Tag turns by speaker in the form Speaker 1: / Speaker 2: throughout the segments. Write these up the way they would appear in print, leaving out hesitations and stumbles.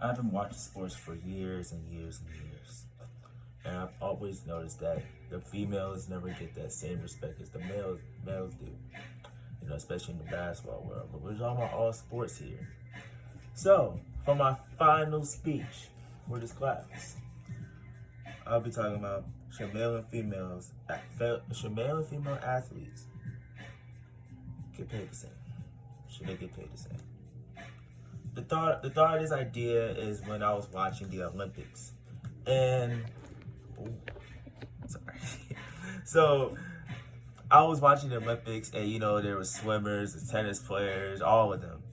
Speaker 1: I've been watching sports for years and years and years, and I've always noticed that the females never get that same respect as the males do. Especially in the basketball world. But we're talking about all sports here. So, for my final speech for this class, I'll be talking about should male and female athletes get paid the same? Should they get paid the same? The thought of this idea is when I was watching the Olympics, and sorry. So I was watching the Olympics, and there were swimmers, the tennis players, all of them,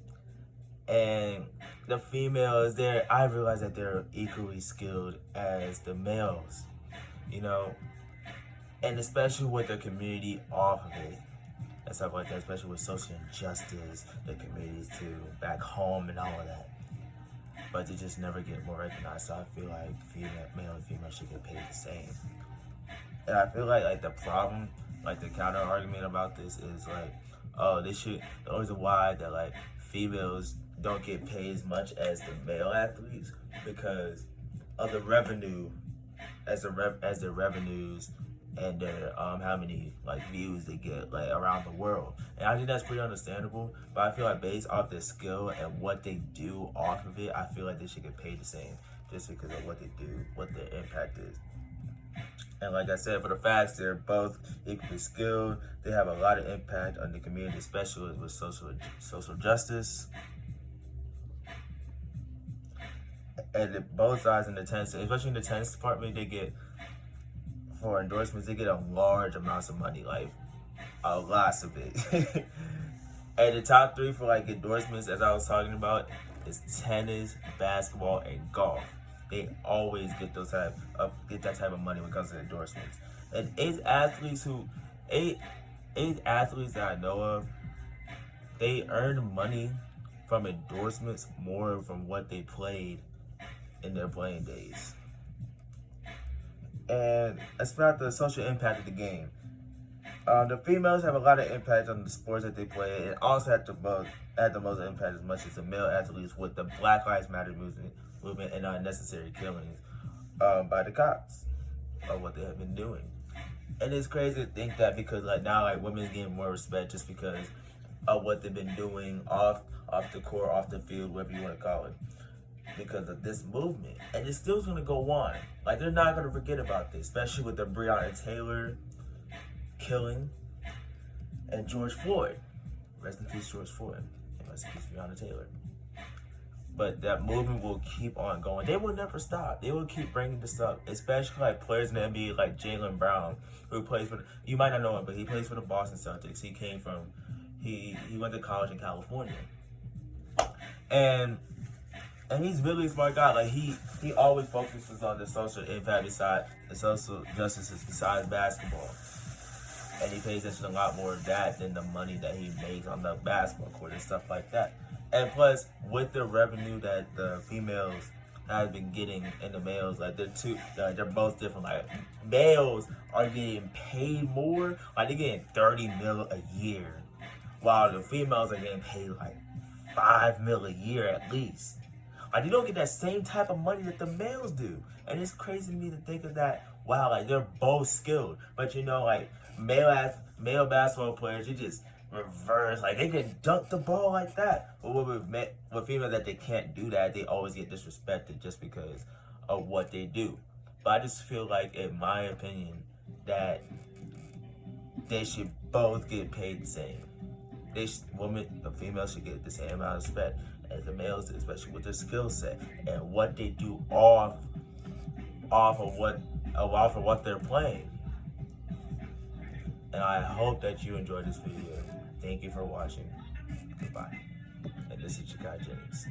Speaker 1: and the females there. I realized that they're equally skilled as the males, and especially with the community off of it and stuff like that, especially with social injustice, the communities too, back home and all of that. But they just never get more recognized. So I feel like male and female should get paid the same. And I feel like the problem, like the counter argument about this is the reason why that females don't get paid as much as the male athletes because of the revenue, as their revenues and their how many views they get around the world. And I think that's pretty understandable, but I feel like based off their skill and what they do off of it, I feel like they should get paid the same just because of what they do, what their impact is. And like I said, for the facts, they're both equally skilled. They have a lot of impact on the community, especially with social justice. And both sides in the tennis, especially in the tennis department, they get, for endorsements, they get a large amounts of money, a lot of it. And the top three for endorsements, as I was talking about, is tennis, basketball, and golf. They always get that type of money when it comes to endorsements. And eight athletes that I know of, they earn money from endorsements more from what they played in their playing days. And it's about the social impact of the game. The females have a lot of impact on the sports that they play, and also had the most impact as much as the male athletes with the Black Lives Matter movement and unnecessary killings by the cops of what they have been doing. And it's crazy to think that because now women's getting more respect just because of what they've been doing off the court, off the field, whatever you want to call it, because of this movement. And it's still going to go on. They're not going to forget about this, especially with the Breonna Taylor killing and George Floyd. Rest in peace, George Floyd. And rest in peace, Breonna Taylor. But that movement will keep on going. They will never stop. They will keep bringing this up, especially players in the NBA like Jaylen Brown, who plays for you might not know him, but he plays for the Boston Celtics. He went to college in California. And he's really a smart guy. He always focuses on the social impact beside the social justices besides basketball. And he pays attention a lot more of that than the money that he makes on the basketball court and stuff like that. And plus, with the revenue that the females have been getting and the males, they're both different. Males are getting paid more. They're getting $30 million a year, while the females are getting paid $5 million a year at least. You don't get that same type of money that the males do. And it's crazy to me to think of that. Wow, they're both skilled. But male basketball players, you just reverse. They can dunk the ball like that. But with females that they can't do that, they always get disrespected just because of what they do. But I just feel in my opinion, that they should both get paid the same. The females should get the same amount of respect as the males do, especially with their skill set and what they do off of what they're playing. And I hope that you enjoyed this video. Thank you for watching. Goodbye. And this is Jakai Jennings.